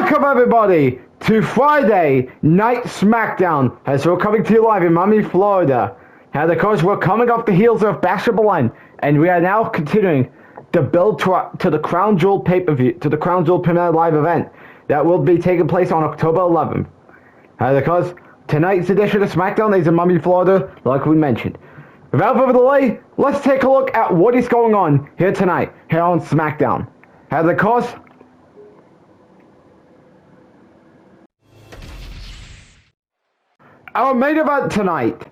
Welcome everybody to Friday Night Smackdown, as we're coming to you live in Miami, Florida. And of course, we're coming off the heels of Basketball, and we are now continuing the build to the Crown Jewel pay-per-view, to the Crown Jewel Premier Live event that will be taking place on October 11th. And of course, tonight's edition of Smackdown is in Miami, Florida, like we mentioned. Without further delay, let's take a look at what is going on here tonight, here on Smackdown. And of course, our main event tonight,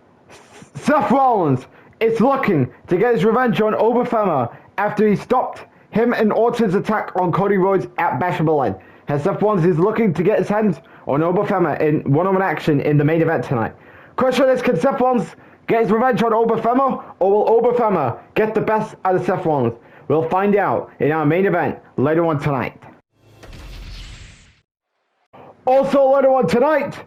Seth Rollins is looking to get his revenge on Femi after he stopped him and Orton's attack on Cody Rhodes at Basketball. As Seth Rollins is looking to get his hands on Femi in one-on-one action in the main event tonight. Question is, can Seth Rollins get his revenge on Femi, or will Femi get the best out of Seth Rollins? We'll find out in our main event later on tonight. Also later on tonight,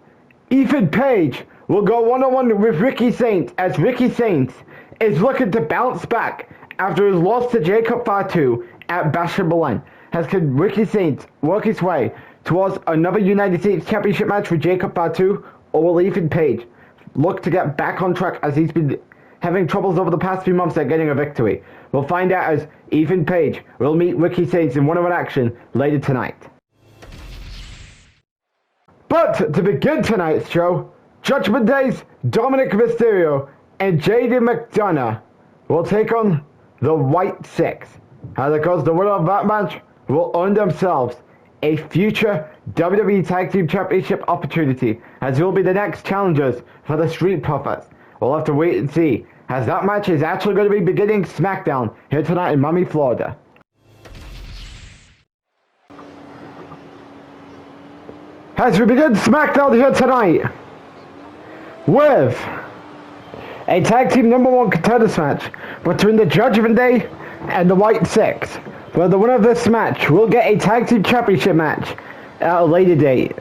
Ethan Page will go one-on-one with Ricky Saints, as Ricky Saints is looking to bounce back after his loss to Jacob Fatu at Basketball. As can Ricky Saints work his way towards another United States Championship match with Jacob Fatu, or will Ethan Page look to get back on track as he's been having troubles over the past few months at getting a victory? We'll find out as Ethan Page will meet Ricky Saints in one-on-one action later tonight. But to begin tonight's show, Judgment Day's Dominic Mysterio and JD McDonough will take on the White Six. And of course, the winner of that match will earn themselves a future WWE Tag Team Championship opportunity, as will be the next challengers for the Street Profits. We'll have to wait and see, as that match is actually going to be beginning Smackdown here tonight in Miami, Florida. As we begin Smackdown here tonight with a Tag Team #1 Contenders match between the Judgment Day and the White Six, where the winner of this match will get a Tag Team Championship match at a later date.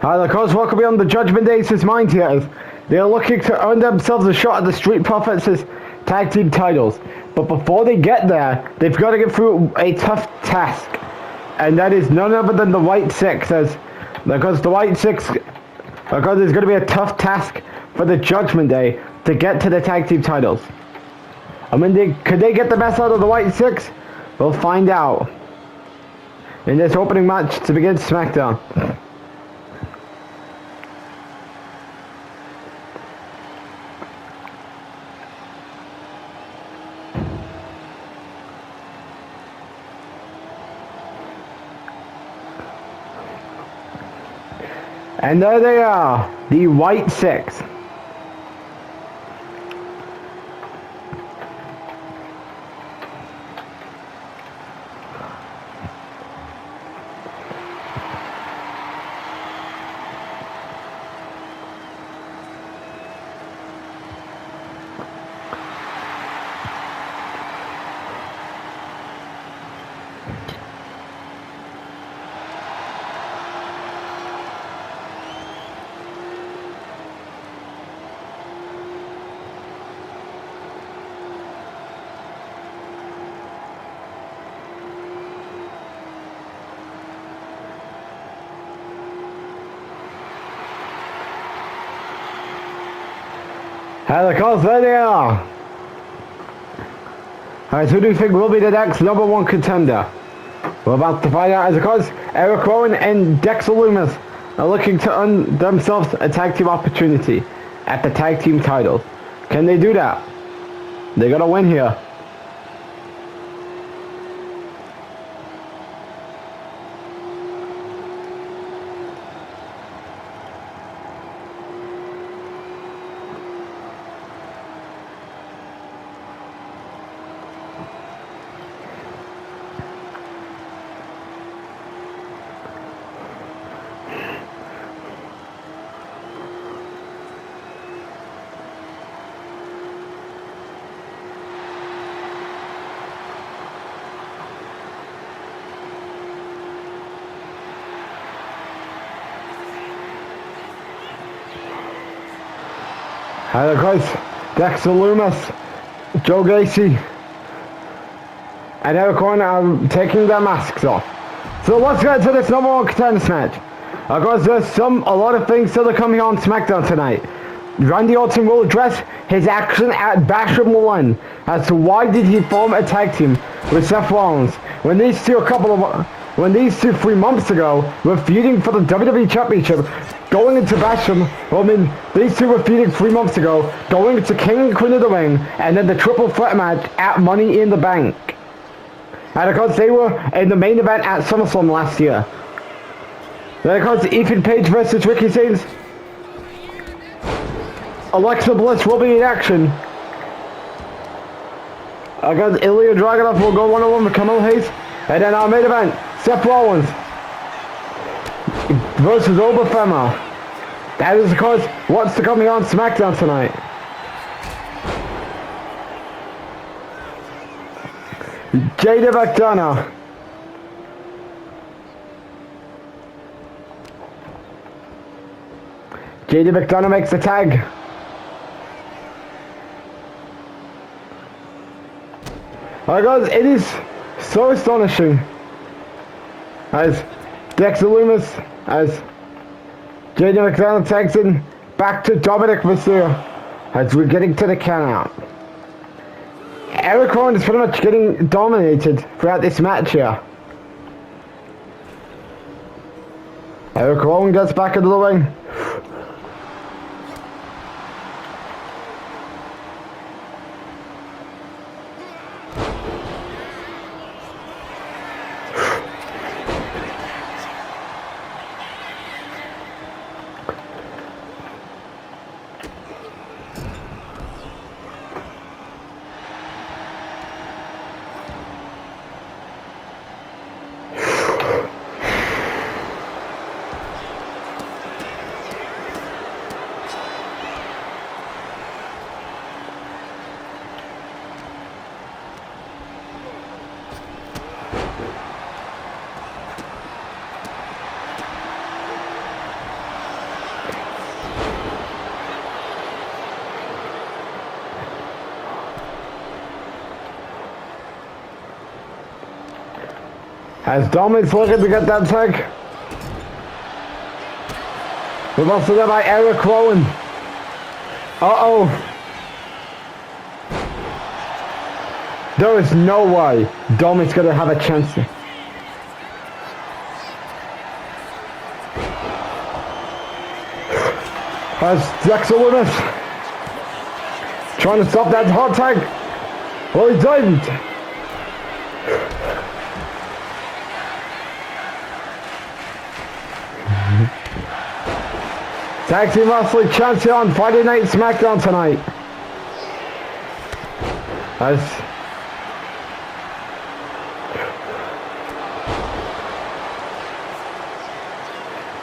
Of course, welcome beyond the Judgment Day's mind here. They are looking to earn themselves a shot at the Street Profits' tag team titles. But before they get there, they've got to get through a tough task. And that is none other than the White Six, because the White Six, because there's going to be a tough task for the Judgment Day to get to the tag team titles. I mean, could they get the best out of the White Six? We'll find out in this opening match to begin SmackDown. And there they are, the White Six. And of course, there they are. Alright, who do you think will be the next #1 contender? We're about to find out, as of course, Eric Rowan and Dexter Lumis are looking to earn themselves a tag team opportunity at the tag team titles. Can they do that? They gotta win here. And of course, Dexter Lumis, Joe Gacy, and Eric Rowan are taking their masks off. So let's get to this number one contenders match. Of course, there's a lot of things still to come here on SmackDown tonight. Randy Orton will address his action at Bash of Milan as to why did he form a tag team with Seth Rollins when these two 3 months ago were feuding for the WWE Championship, going into Bash of, these two were feuding 3 months ago, going into King and Queen of the Ring, and then the triple threat match at Money in the Bank. And of course, they were in the main event at SummerSlam last year. Then of course, Ethan Page versus Ricky Starks. Alexa Bliss will be in action. Against Ilya Dragunov will go one-on-one with Camille Hayes. And then our main event, Seth Rollins versus Femi. That is of course what's to come here on SmackDown tonight. Jada McDonough. Jada McDonough makes the tag. Oh guys, it is so astonishing as Dexter Lumis, as Jada McDonough tags in back to Dominic Mysterio as we're getting to the count out. Eric Rowan is pretty much getting dominated throughout this match here. Eric Rowan gets back into the ring. As Dominic's looking to get that tag. We've also got by Eric Rowan. Uh-oh. There is no way Dominic's going to have a chance. As Dexter Lumis trying to stop that hot tag. Well, he didn't. Tag Team Wrestling chance here on Friday Night SmackDown tonight. As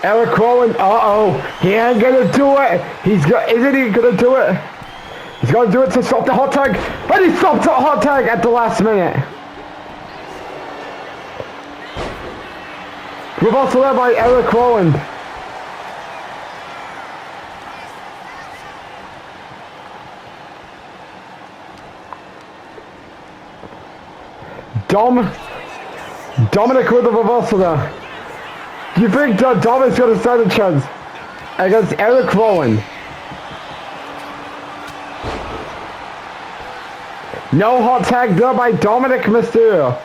Eric Rowan, he ain't gonna do it. Isn't he gonna do it? He's gonna do it to stop the hot tag, and he stopped the hot tag at the last minute. We've also led by Eric Rowan. Dominic with the reversal there. Do you think that Dominic's going to stand a chance against Eric Rowan? No hot tag there by Dominic Mysterio.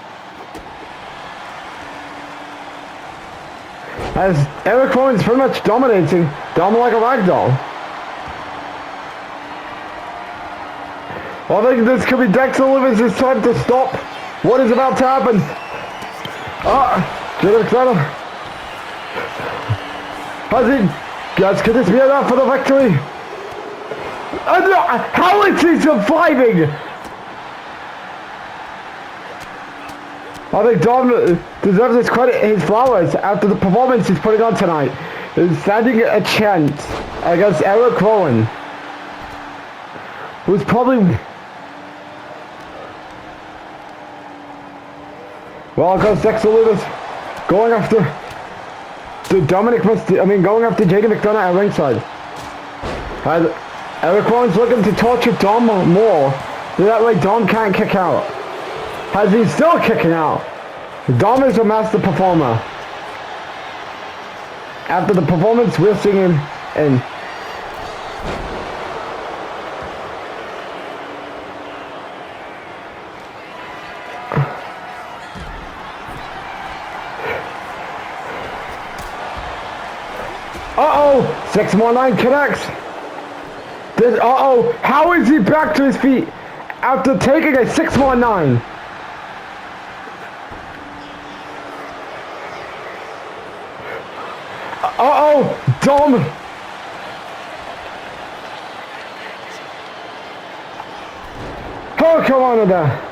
As Eric Rowan's pretty much dominating Dom like a ragdoll. I think this could be Dexter Lumis' time to stop what is about to happen. Jada McDonough. Guys, could this be enough for the victory? How is he surviving? I think Dom deserves his credit, his flowers, after the performance he's putting on tonight. He's standing a chance against Eric Rowan, who's probably... Well, of course, Dexter Lumis going after going after Jada McDonough at ringside. Eric Rollins looking to torture Dom more, so that way Dom can't kick out. As he's still kicking out. Dom is a master performer. After the performance, we'll sing him in. Uh-oh! 619 connects. Uh-oh! How is he back to his feet after taking a 619? Uh-oh! Dom! Oh, come on with that.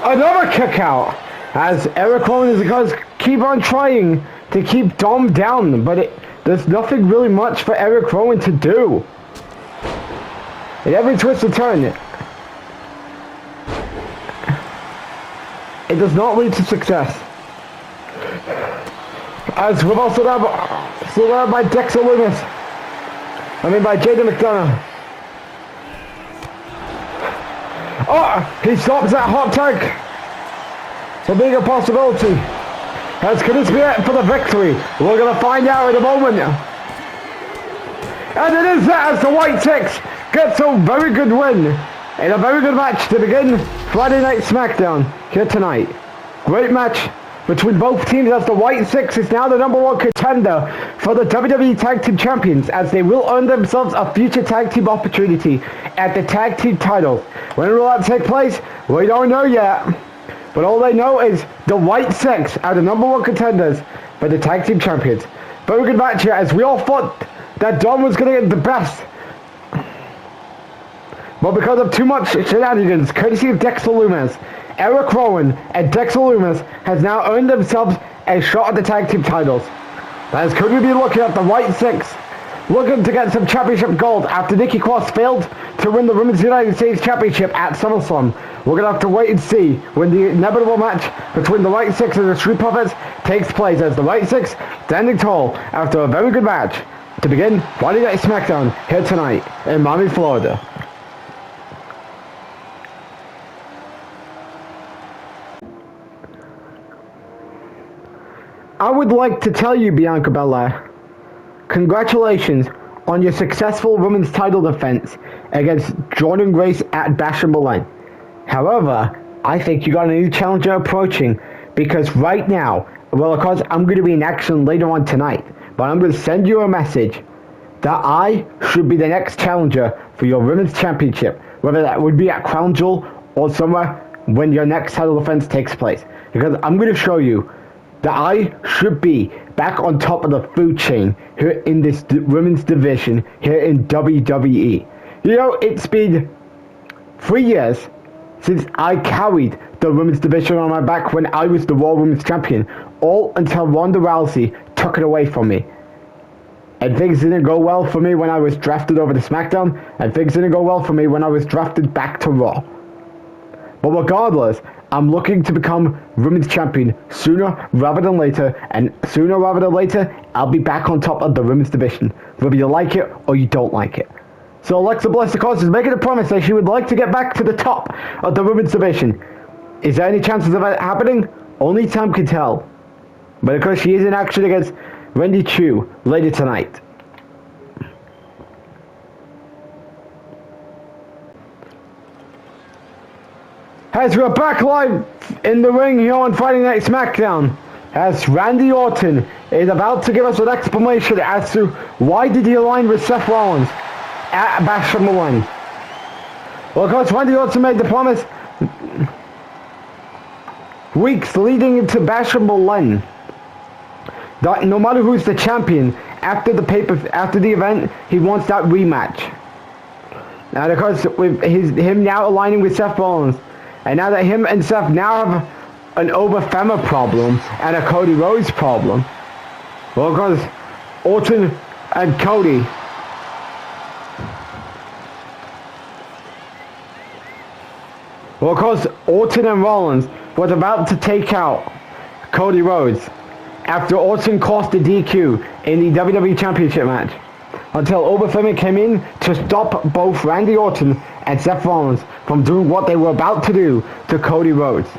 Another kick out as Eric Rollins does keep on trying to keep Dom down, but there's nothing really much for Eric Rollins to do. At every twist and turn, it does not lead to success. As we've also led by Dexter Loomis. By Jaden McDonough. Oh, he stops that hot tag for being a possibility. As could this be it for the victory? We're going to find out in a moment. And it is that as the White Six gets a very good win in a very good match to begin Friday Night Smackdown here tonight. Great match between both teams as the White Six is now the #1 contender for the WWE Tag Team Champions as they will earn themselves a future tag team opportunity at the tag team titles. When will that take place? We don't know yet. But all they know is the White Six are the #1 contenders for the tag team champions. Very good match here as we all thought that Dom was going to get the best. But because of too much shenanigans, courtesy of Dexter Loomis, Eric Rowan and Dexter Loomis has now earned themselves a shot at the tag team titles. As could we be looking at the White Six looking to get some championship gold after Nikki Cross failed to win the Women's United States Championship at SummerSlam. We're going to have to wait and see when the inevitable match between the White Six and the Street Profits takes place as the White Six standing tall after a very good match to begin Friday Night Smackdown here tonight in Miami, Florida. I would like to tell you, Bianca Belair, congratulations on your successful women's title defense against Jordan Grace at Bash and Berlin. However, I think you got a new challenger approaching because right now, well, of course, I'm going to be in action later on tonight, but I'm going to send you a message that I should be the next challenger for your women's championship, whether that would be at Crown Jewel or somewhere when your next title defense takes place. Because I'm going to show you that I should be back on top of the food chain here in this women's division here in WWE. You know, it's been 3 years since I carried the women's division on my back when I was the Raw Women's Champion, all until Ronda Rousey took it away from me. And things didn't go well for me when I was drafted over to SmackDown, and things didn't go well for me when I was drafted back to Raw. But regardless, I'm looking to become Women's Champion sooner rather than later, and sooner rather than later, I'll be back on top of the Women's Division, whether you like it or you don't like it. So Alexa Bliss, of course, is making a promise that she would like to get back to the top of the Women's Division. Is there any chances of that happening? Only time can tell. But of course, she is in action against Wendy Chu later tonight. As we're back live in the ring here on Friday Night Smackdown, as Randy Orton is about to give us an explanation as to why did he align with Seth Rollins at Bash #1. Well, of course, Randy Orton made the promise weeks leading into Bash #1 that no matter who's the champion after the event, he wants that rematch. And of course, with him now aligning with Seth Rollins, and now that him and Seth now have an over Femi problem and a Cody Rhodes problem, well, of course, Orton and Cody Well, of course, Orton and Rollins was about to take out Cody Rhodes after Orton cost the DQ in the WWE Championship match, until Femi came in to stop both Randy Orton and Seth Rollins from doing what they were about to do to Cody Rhodes.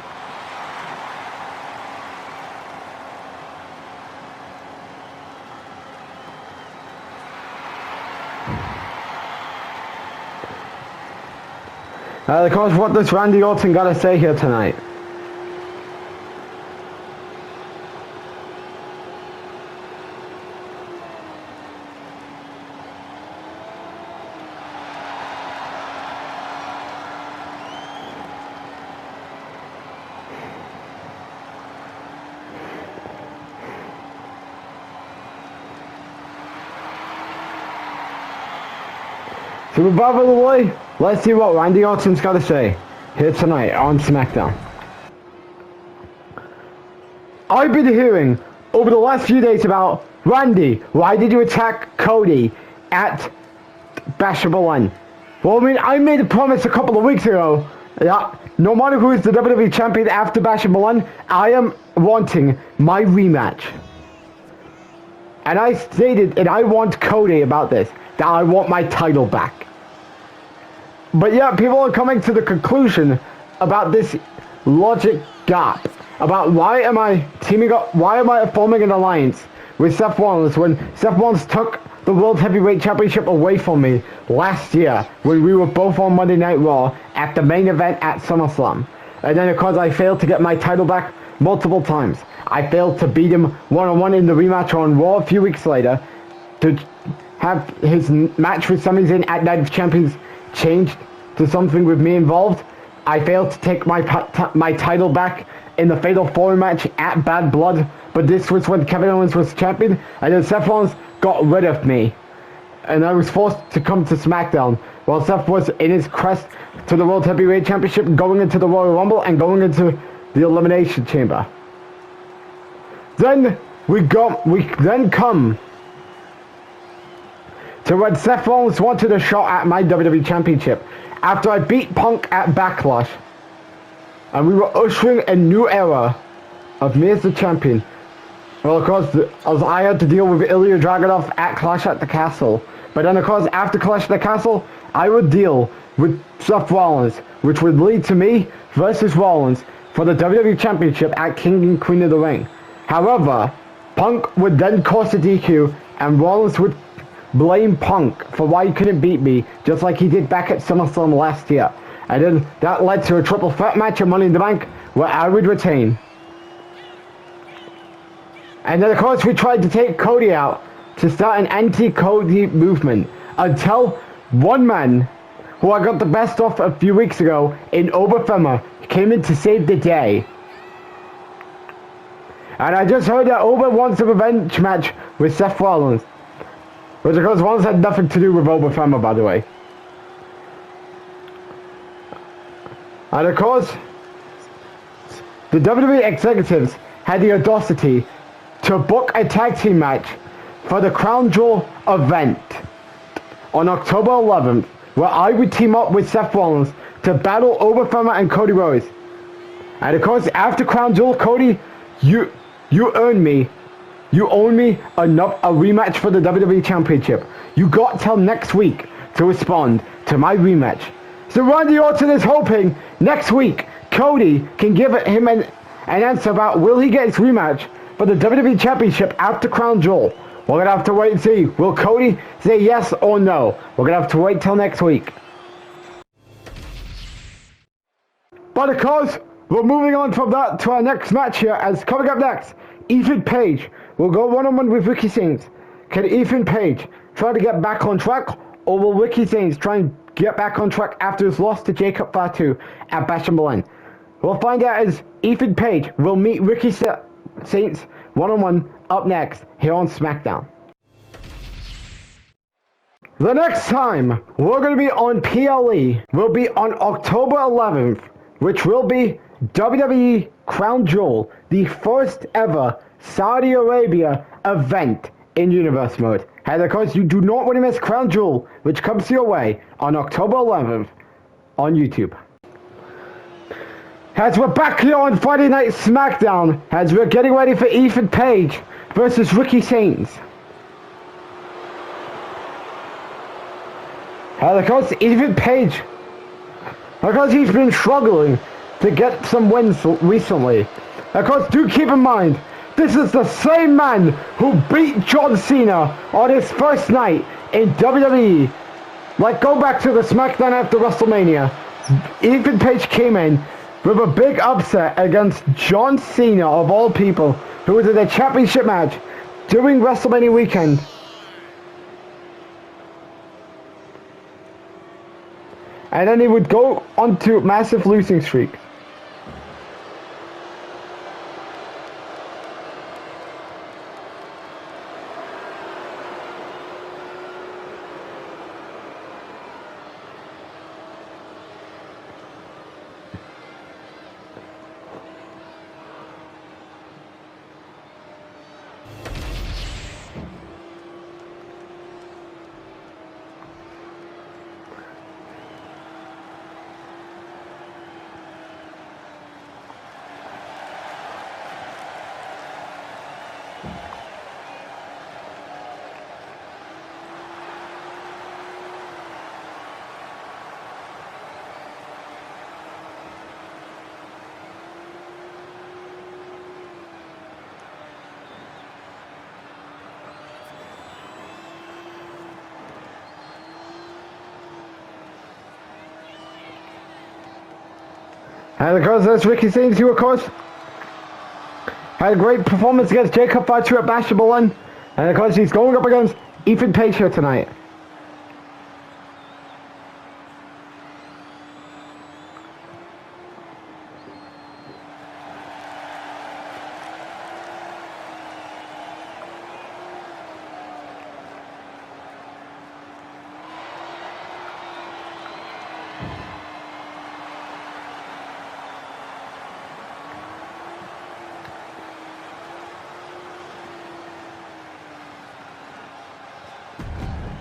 Of course, what does Randy Orton got to say here tonight? So without further ado, let's see what Randy Orton's got to say here tonight on Smackdown. I've been hearing over the last few days about, Randy, why did you attack Cody at Bash at Berlin? Well, I made a promise a couple of weeks ago that no matter who is the WWE Champion after Bash at Berlin, I am wanting my rematch. And I stated, and I want Cody about this, that I want my title back. But yeah, people are coming to the conclusion about this logic gap. About why am I teaming up, why am I forming an alliance with Seth Rollins when Seth Rollins took the World Heavyweight Championship away from me last year when we were both on Monday Night Raw at the main event at SummerSlam. And then of course I failed to get my title back multiple times. I failed to beat him one-on-one in the rematch on Raw a few weeks later, to have his match with Sami Zayn at Night of Champions changed to something with me involved. I failed to take my title back in the Fatal 4 match at Bad Blood, but this was when Kevin Owens was champion, and then Seth Rollins got rid of me, and I was forced to come to SmackDown while Seth was in his quest to the World Heavyweight Championship, going into the Royal Rumble and going into the Elimination Chamber. Then we then come to when Seth Rollins wanted a shot at my WWE Championship after I beat Punk at Backlash, and we were ushering a new era of me as the champion. Well, of course, as I had to deal with Ilya Dragunov at Clash at the Castle, but then of course after Clash at the Castle, I would deal with Seth Rollins, which would lead to me versus Rollins for the WWE Championship at King and Queen of the Ring. However, Punk would then cost a DQ, and Rollins would blame Punk for why he couldn't beat me, just like he did back at SummerSlam last year. And then that led to a triple threat match at Money in the Bank, where I would retain. And then of course we tried to take Cody out to start an anti-Cody movement, until one man who I got the best of a few weeks ago in Femi came in to save the day. And I just heard that Oba wants a revenge match with Seth Rollins, which of course Rollins had nothing to do with Femi, by the way. And of course, the WWE executives had the audacity to book a tag team match for the Crown Jewel event on October 11th, where I would team up with Seth Rollins to battle Femi and Cody Rhodes. And of course, after Crown Jewel, Cody, you own me a rematch for the WWE Championship. You got till next week to respond to my rematch. So Randy Orton is hoping next week Cody can give him an answer about will he get his rematch for the WWE Championship after Crown Jewel. We're going to have to wait and see. Will Cody say yes or no? We're going to have to wait till next week. But of course, we're moving on from that to our next match here, as coming up next, Ethan Page will go one-on-one with Ricky Sainz. Can Ethan Page try to get back on track, or will Ricky Sainz try and get back on track after his loss to Jacob Fatu at Bash at Berlin? We'll find out as Ethan Page will meet Ricky Sainz one-on-one up next here on SmackDown. The next time we're going to be on PLE will be on October 11th, which will be WWE Crown Jewel, the first ever Saudi Arabia event in Universe Mode. And of course, you do not want to miss Crown Jewel, which comes your way on October 11th on YouTube. As we're back here on Friday Night Smackdown, as we're getting ready for Ethan Page versus Ricky Sainz. And of course, Ethan Page, because he's been struggling to get some wins recently. Of course, do keep in mind, this is the same man who beat John Cena on his first night in WWE. Like, go back to the SmackDown after WrestleMania. Ethan Page came in with a big upset against John Cena, of all people, who was in a championship match during WrestleMania weekend. And then he would go on to massive losing streaks. And of course, there's Ricky Sainz, who of course had a great performance against Jacob Fatu at Bash Berlin. And of course, he's going up against Ethan Page here tonight.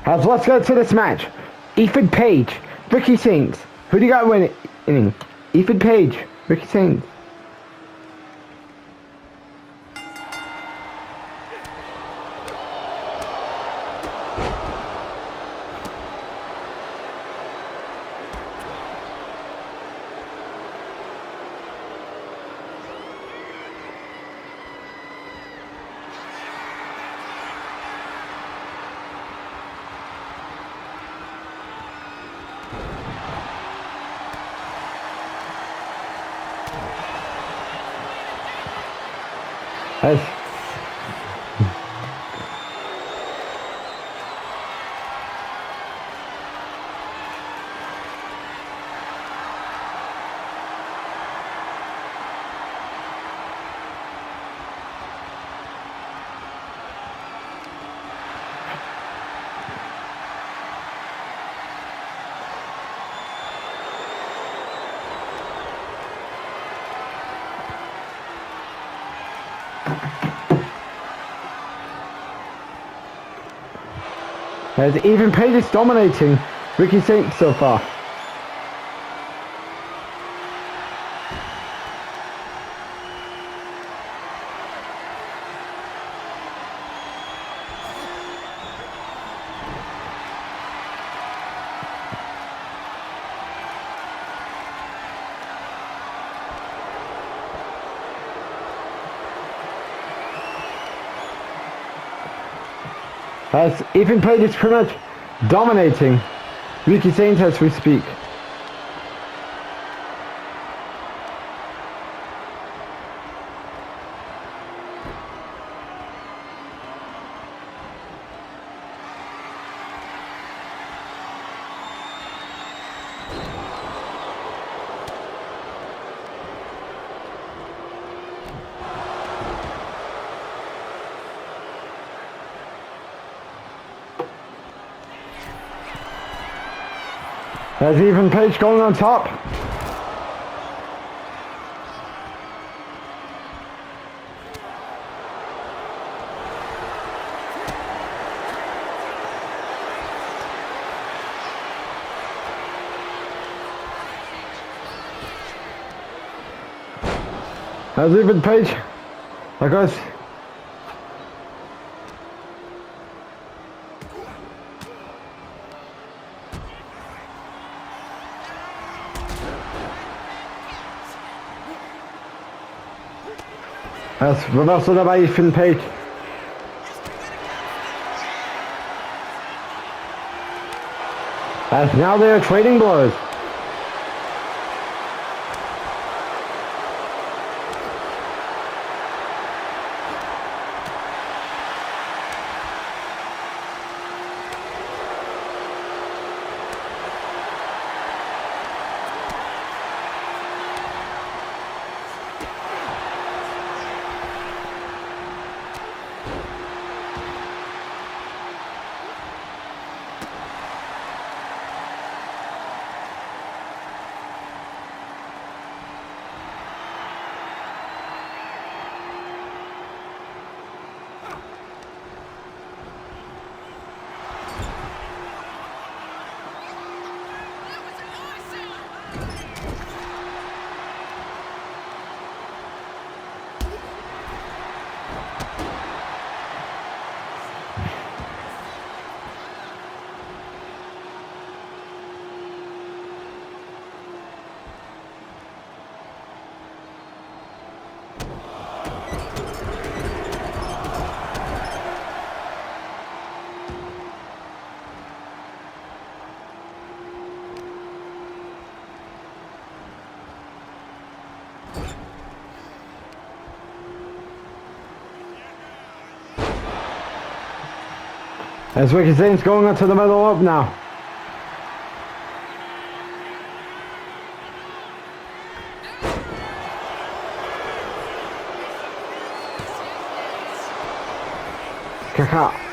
As let's go to this match. Ethan Page, Ricky Sainz. Who do you got winning? Ethan Page, Ricky Sainz. As Ethan Page is dominating Ricky Sainz so far. As Ethan Page is pretty much dominating Ricky Sainz as we speak. There's Ethan Page going on top. That's even Page. That goes. That's reversal by Ethan Page. As now they are trading blows. As Ricky Zane's going onto the middle rope now. Kick out.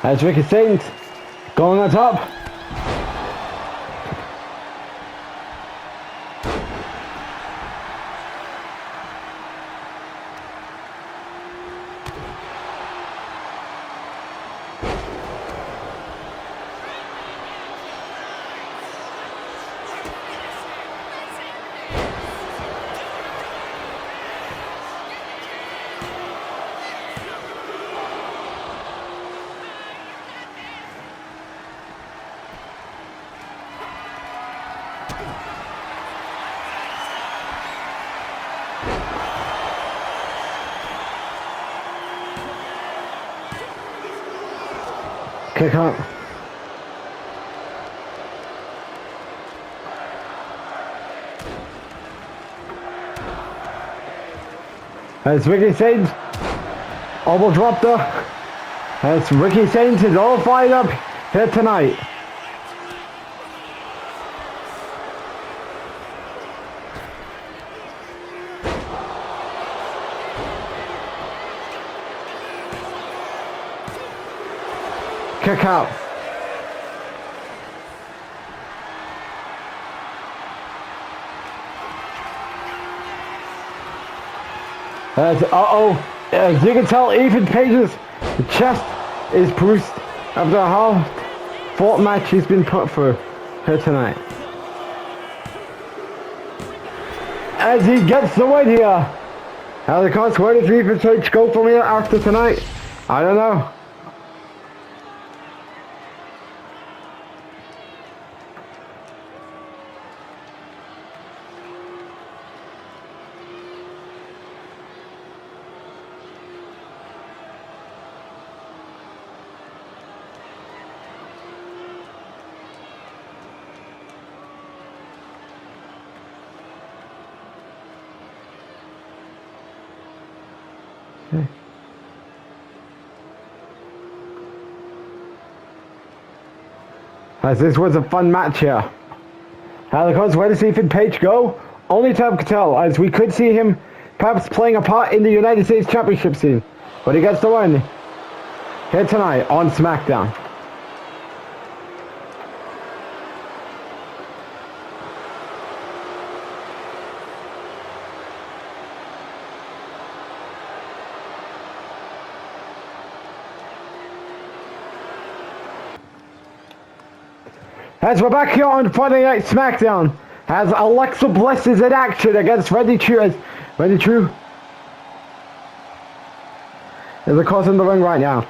As Ricky Saints going on top. Kick out. As Ricky Saints almost dropped her. As Ricky Saints is all fired up here tonight. Kick out. As you can tell, Ethan Page's chest is bruised after a hard-fought match he's been put through here tonight. As he gets the win here. How the cost, where does Ethan Page go from here after tonight? I don't know. As this was a fun match here. Because where does Ethan Page go? Only time can tell, as we could see him perhaps playing a part in the United States Championship scene. But he gets the win here tonight on Smackdown. As we're back here on Friday Night Smackdown, as Alexa Bliss is in action against Wendy Chu, as Wendy Chu is of course in the ring right now.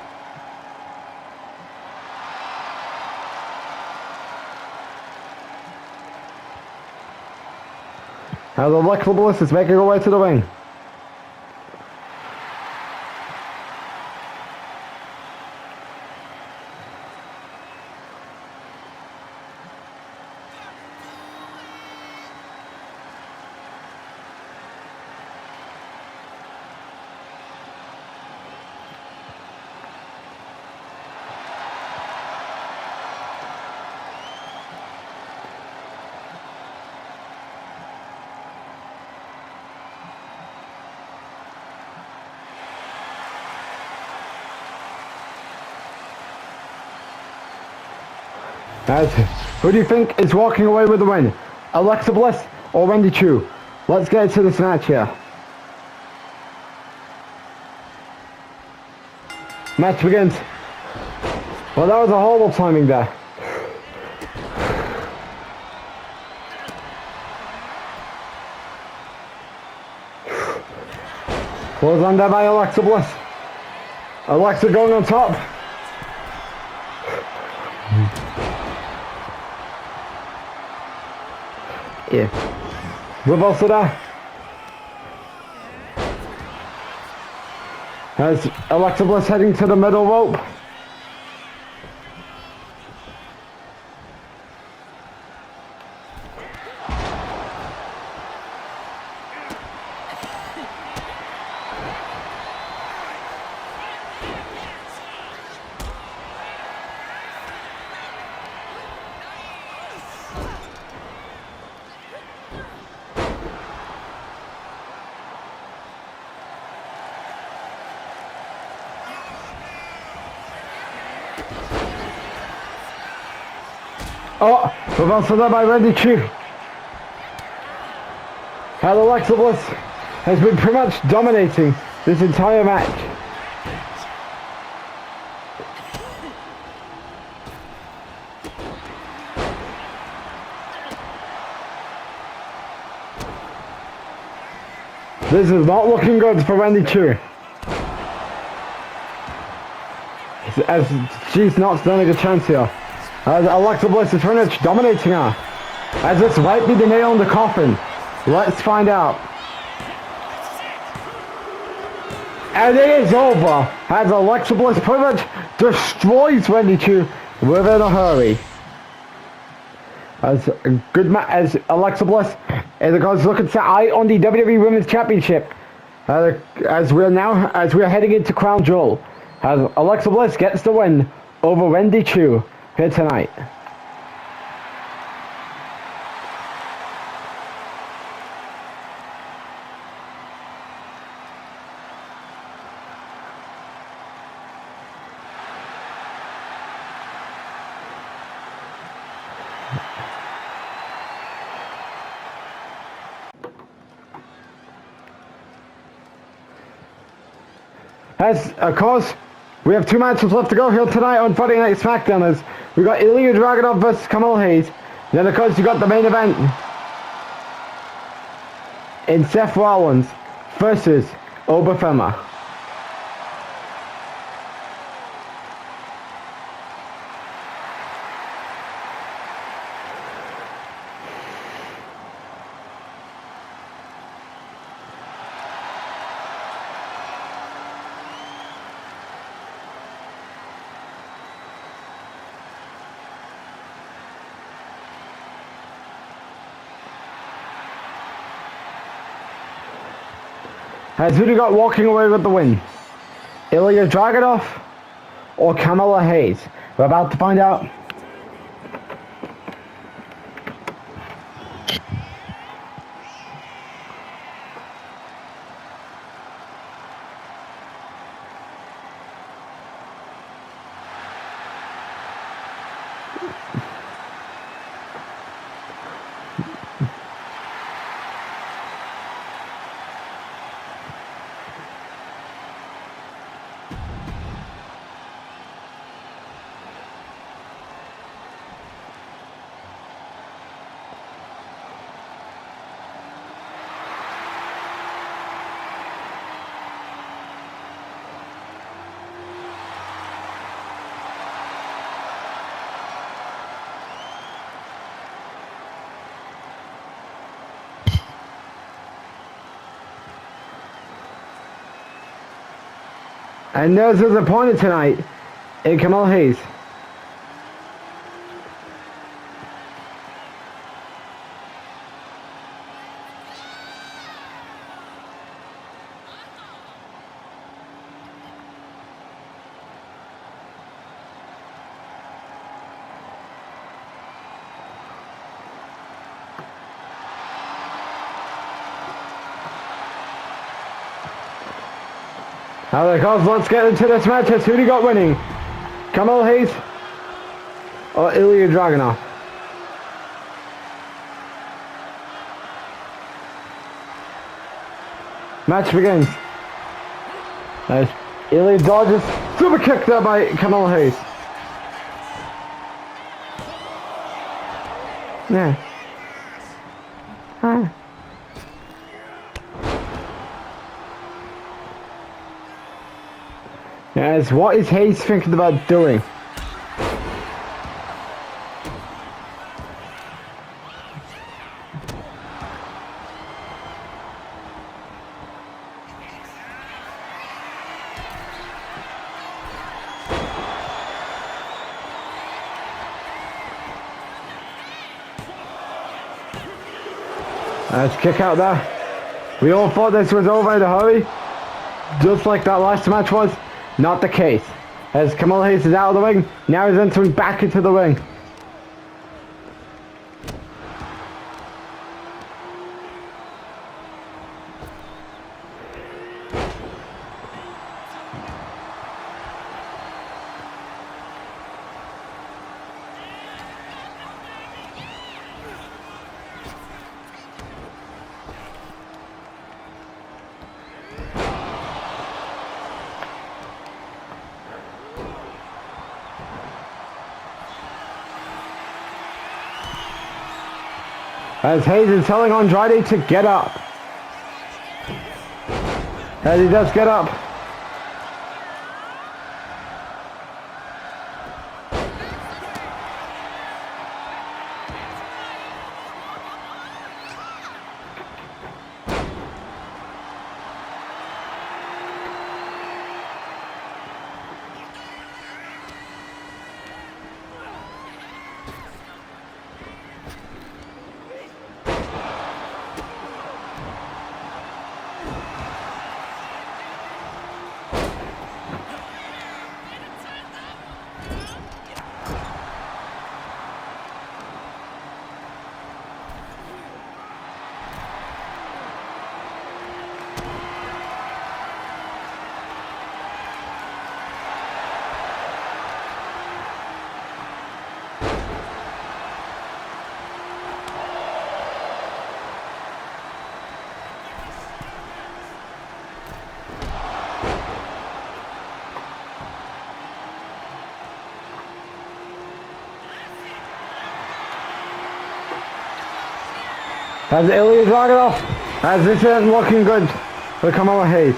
As Alexa Bliss is making her way to the ring. As, who do you think is walking away with the win? Alexa Bliss or Wendy Chu? Let's get into this match here. Match begins. Well, that was a horrible timing there. Close on there by Alexa Bliss. Alexa going on top. Yeah. Reversal there. As Alexa Bliss heading to the middle rope. Oh, reversal there by Wendy Chu. And Alexa Bliss has been pretty much dominating this entire match. This is not looking good for Wendy Chu. As she's not standing a chance here. As Alexa Bliss is pretty much dominating her. As this might be the nail in the coffin. Let's find out. And it is over. As Alexa Bliss pretty much destroys Wendy Chu within a hurry. As a good match, as Alexa Bliss is of course looking to eye on the WWE Women's Championship. As we are heading into Crown Jewel. As Alexa Bliss gets the win over Wendy Chu here tonight. As, of course, we have 2 matches left to go here tonight on Friday Night Smackdown. As we got Ilya Dragunov versus Kamal Hayes. Then, of course, you got the main event in Seth Rollins versus Femi. Has who do you got walking away with the win? Ilya Dragunov or Kamal Hayes? We're about to find out. And there's his opponent tonight, in Kamal Hayes. Alright guys, let's get into this match. Who do you got winning? Kamal Hayes or Ilya Dragunov? Match begins. Nice. Ilya dodges. Super kick there by Kamal Hayes. Yeah. Ah. Yes, what is Hayes thinking about doing? Let's kick out there. We all thought this was over in a hurry, just like that last match was. Not the case. As Kamal Hayes is out of the ring, now he's entering back into the ring. As Hayes is telling Andrade to get up. As he does get up. As Ilya Dragunov, as this isn't looking good for Kamala Hayes.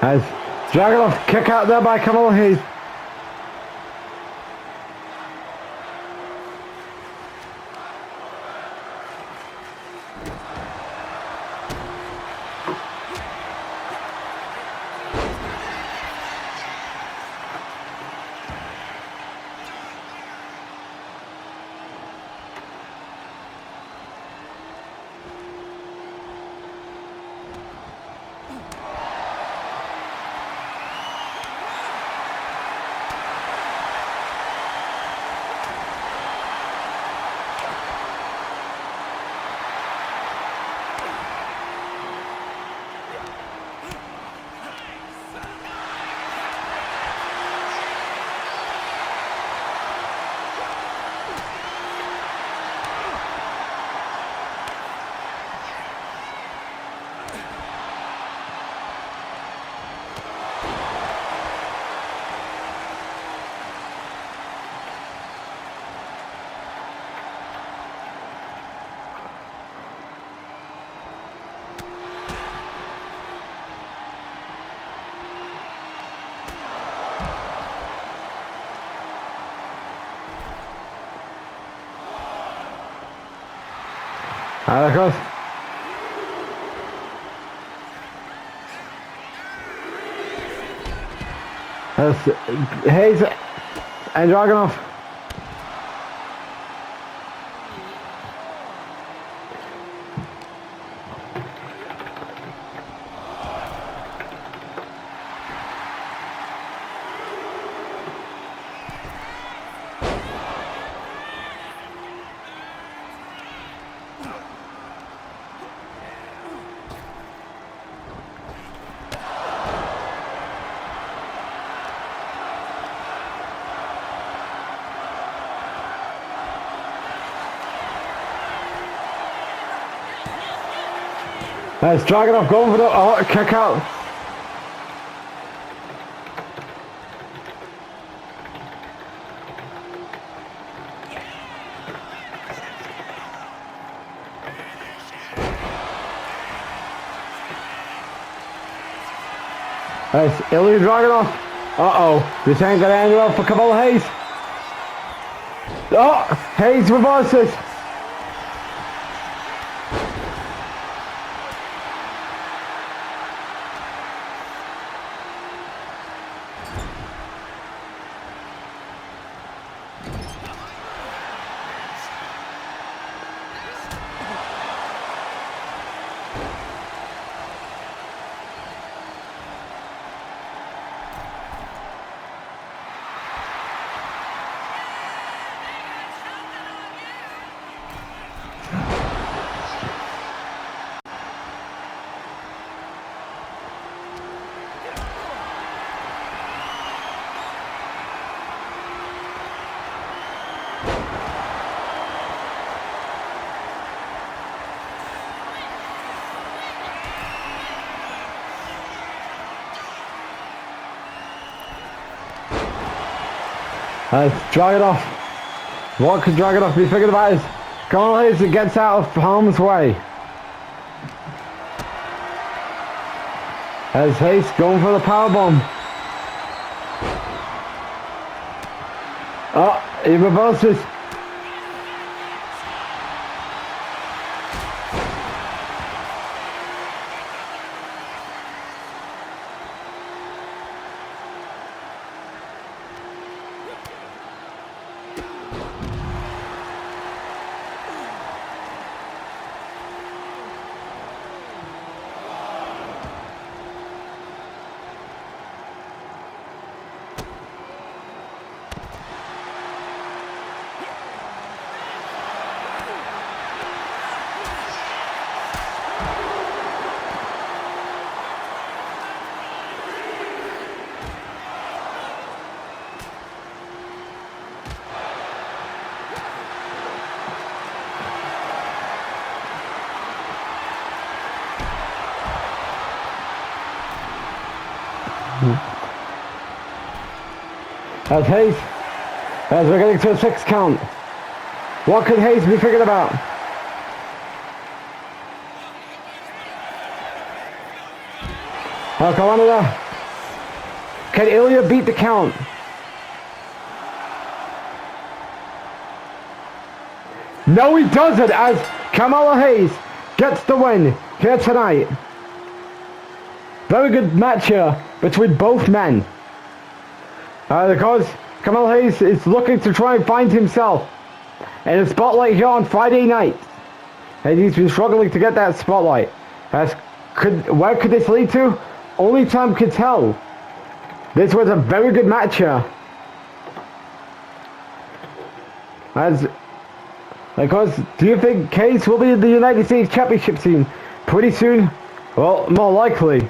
As Dragunov kick out there by Kamala Hayes. There it goes. That's Hayes and Dragunov. That's Dragunov going for the kick out. That's Ilya Dragunov. Uh-oh. This ain't gonna end well for Kamala Hayes. Oh, Hayes reverses. Dragunov. What could Dragunov be thinking about is Kamala Hayes gets out of harm's way. As Hayes going for the powerbomb. Oh, he reverses. As Hayes, as we're getting to a 6 count. What could Hayes be thinking about? Oh, come on there. Can Ilya beat the count? No, he doesn't, as Kamala Hayes gets the win here tonight. Very good match here between both men. Because Kamala Hayes is looking to try and find himself in a spotlight here on Friday night. And he's been struggling to get that spotlight. Where could this lead to? Only time could tell. This was a very good match here. Because do you think Case will be in the United States Championship scene pretty soon? Well, more likely.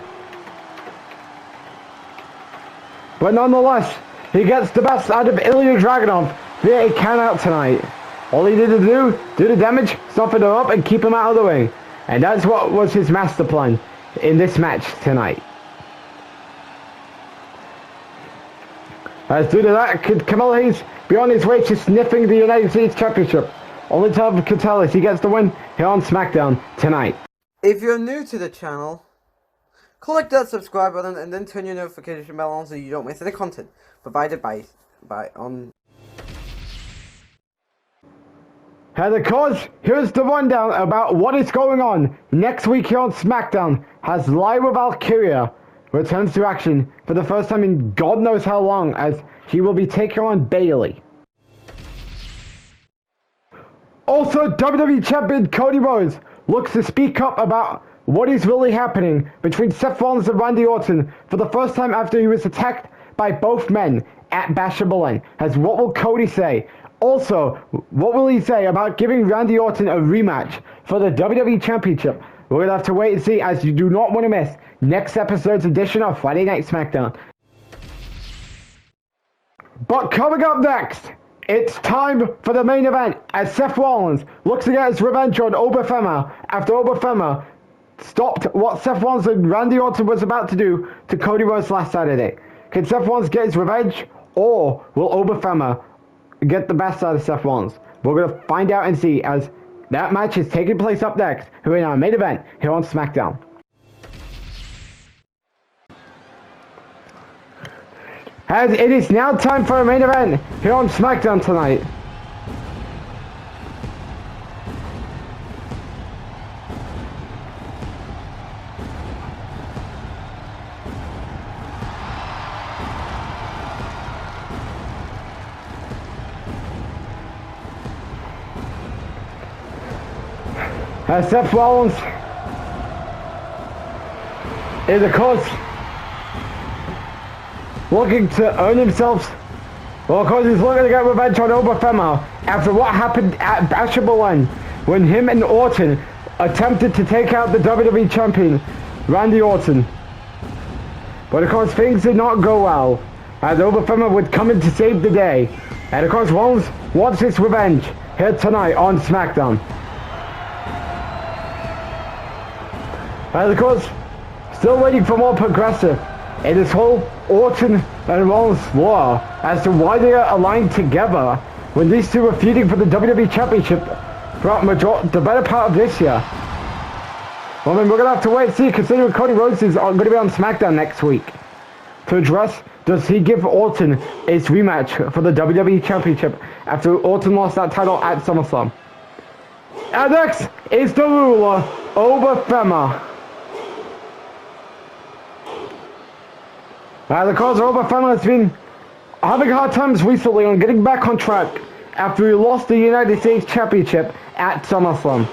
But nonetheless, he gets the best out of Ilya Dragunov via a count out tonight. All he needed to do the damage, soften him up, and keep him out of the ring. And that's what was his master plan in this match tonight. As due to that, could Kamala Hayes be on his way to sniffing the United States Championship? Only time could tell if he gets the win here on Smackdown tonight. If you're new to the channel, click that subscribe button and then turn your notification bell on so you don't miss any content provided by on. And of course, here's the rundown about what is going on next week here on Smackdown. As Lyra Valkyria returns to action for the first time in God knows how long, as she will be taking on Bayley. Also, WWE Champion Cody Rhodes looks to speak up about what is really happening between Seth Rollins and Randy Orton for the first time after he was attacked by both men at Bash at Berlin. As what will Cody say? Also, what will he say about giving Randy Orton a rematch for the WWE Championship? We're going to have to wait and see, as you do not want to miss next episode's edition of Friday Night SmackDown. But coming up next, it's time for the main event as Seth Rollins looks to get his revenge on Obafemi after Obafemi stopped what Seth Rollins and Randy Orton was about to do to Cody Rhodes last Saturday. Can Seth Rollins get his revenge, or will Obafemi get the best out of Seth Rollins? We're going to find out and see, as that match is taking place up next here in our main event here on SmackDown. As it is now time for a main event here on SmackDown tonight. As Seth Rollins is, of course, looking to earn himself. Well, of course, he's looking to get revenge on Obafemi after what happened at Bash at Berlin when him and Orton attempted to take out the WWE Champion, Randy Orton. But of course, things did not go well, as Obafemi would come in to save the day. And of course, Rollins wants his revenge here tonight on SmackDown. And of course, still waiting for more progressive in this whole Orton and Rollins war as to why they are aligned together when these two were feuding for the WWE Championship throughout the better part of this year. Well, I mean, we're going to have to wait and see, considering Cody Rhodes is going to be on SmackDown next week to address, does he give Orton his rematch for the WWE Championship after Orton lost that title at SummerSlam. And next is the ruler, Obafemi. The cause Obafemi has been having hard times recently on getting back on track after he lost the United States Championship at SummerSlam.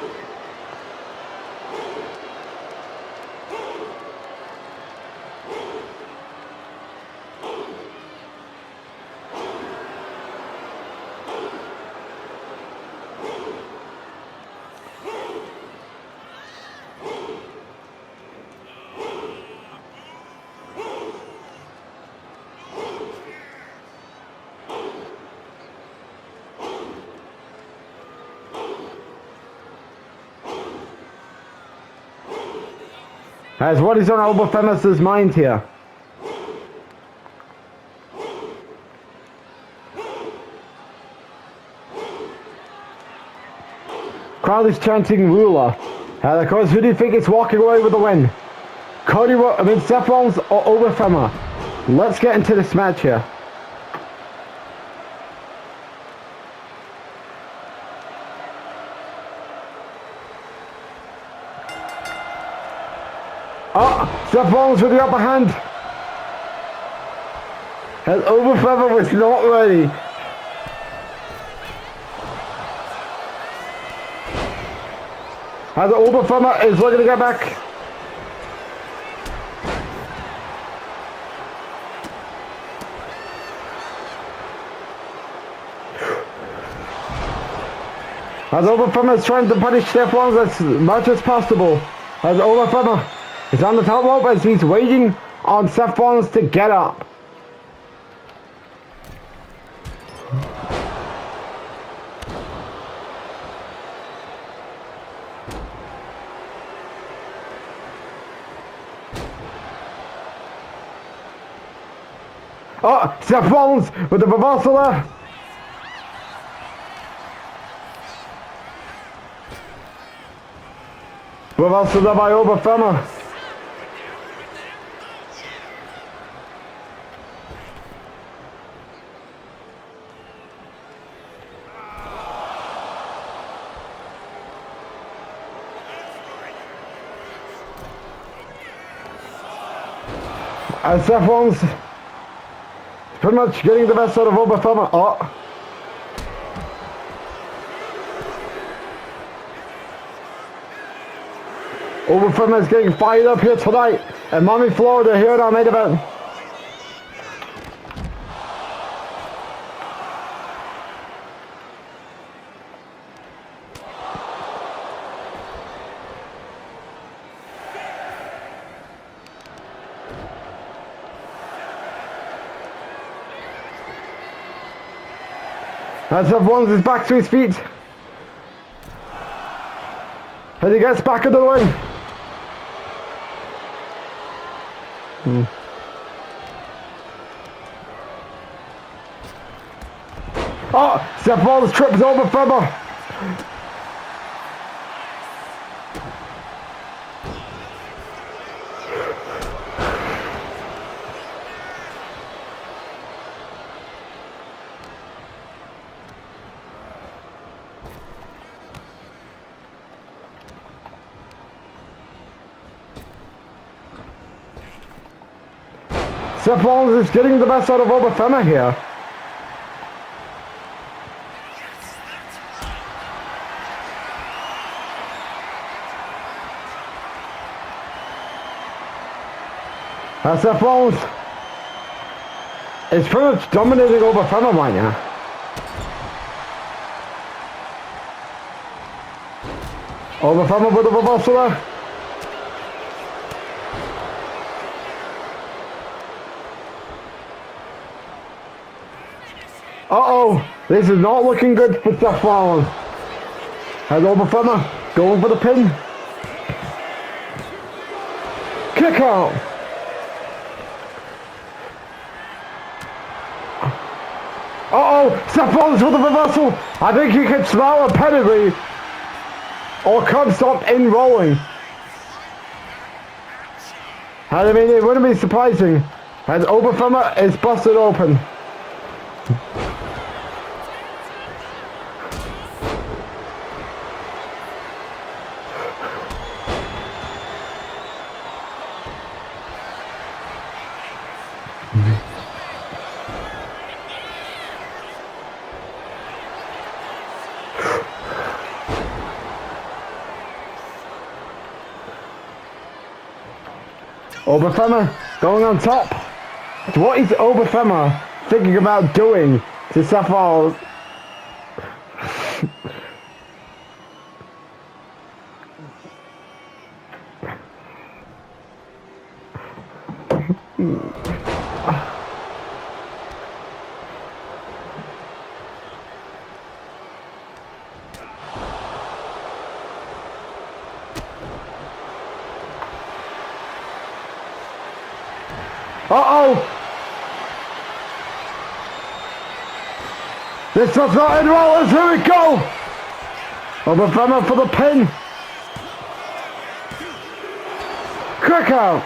As what is on Obafemi's mind here? crowd is chanting ruler. And of course, who do you think is walking away with the win? Seth Rollins or Femi? Let's get into this match here. Oh, Seth Rollins with the upper hand. And Femi was not ready. As Femi is looking to get back. As Femi is trying to punish Seth Rollins as much as possible. As Femi is on the top rope as he's waiting on Seth Rollins to get up. Oh, Seth Rollins with the reversal there. Reversal there by Femi. And Seth Rollins pretty much getting the best out of Femi. Oh. Femi is getting fired up here tonight at Miami, Florida, here at our main event. As Seth Rollins is back to his feet. And he gets back into the ring. Oh, Seth Rollins trips over Femi. Seth Rollins is getting the best out of Femi here. Seth Rollins is pretty much dominating Femi right now. Femi with the reversal there. Uh-oh, this is not looking good for Seth Rollins. Has Femi going for the pin. Kick out. Uh-oh, Seth Rollins with the reversal. I think he can smell a pedigree. Or can't stop in rolling. I mean, it wouldn't be surprising. As Femi is busted open. Femi going on top. What is Femi thinking about doing to Seth Rollins? Uh-oh! This does not end well, here we go! Over Femi for the pin. Quick out.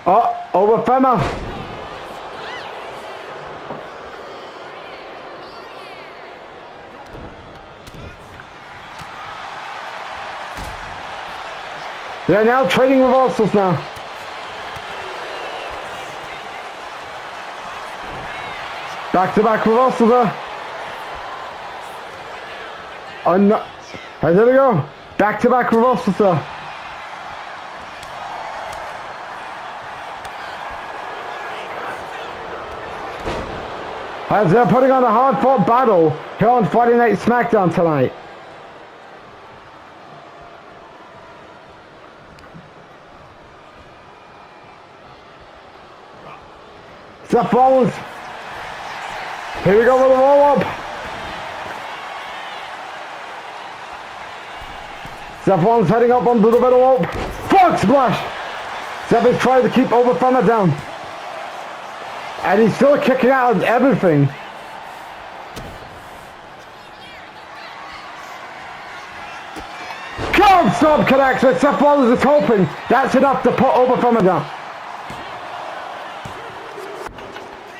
Oh, over Femi. They're now trading reversals now. Back-to-back reversals there. Oh no. Right, there we go. Back-to-back reversals there. As they're putting on a hard-fought battle here on Friday Night Smackdown tonight. Seth Rollins. Here we go with a roll-up. Seth Rollins heading up onto the middle rope. Frog splash. Seth is trying to keep over Femi down. And he's still kicking out of everything. Curb stomp connects, but Seth Rollins is hoping that's enough to put over Femi down.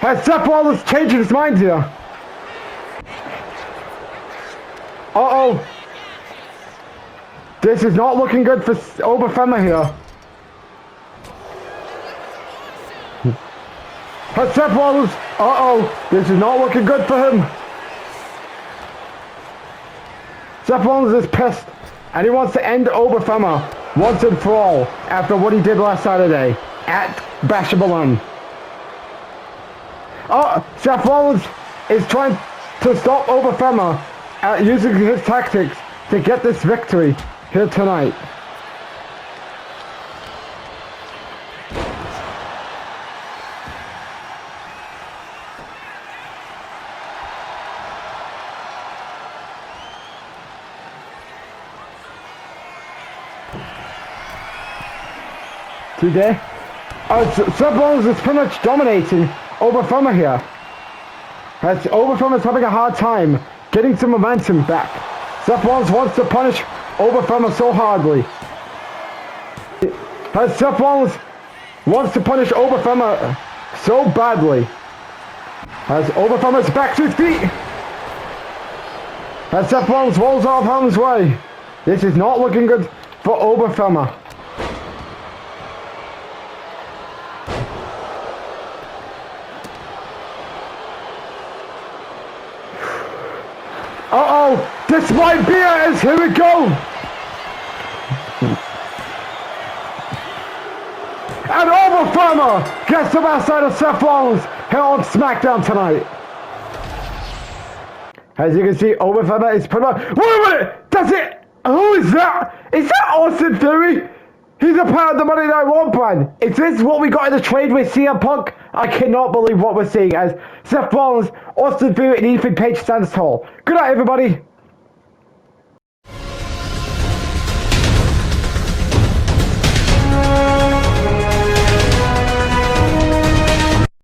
Has Seth Rollins changed his mind here? Uh-oh. This is not looking good for over Femi here. Has Seth Rollins... Uh-oh. This is not looking good for him. Seth Rollins is pissed. And he wants to end over Femi once and for all after what he did last Saturday at Bash of Balloon. Oh, Seth Rollins is trying to stop over Femi using his tactics to get this victory here tonight. Today, Seth Rollins is pretty much dominating over Femi here. As over Femi is having a hard time getting some momentum back. Seth Rollins wants to punish over Femi so hardly. As Seth Rollins wants to punish over Femi so badly. As over Femi is back to his feet. As Seth Rollins rolls off Femi's way. This is not looking good for over Femi. Uh-oh! This might be it! Here we go! And over Femi gets the best side of Seth Rollins here on Smackdown tonight. As you can see, over Femi is pretty much... Wait a minute! That's it! Who is that? Is that Austin Theory? He's a part of the Monday Night Raw brand. Is this what we got in the trade with CM Punk? I cannot believe what we're seeing as Seth Rollins, Austin Theory, and Ethan Page stands tall. Good night, everybody.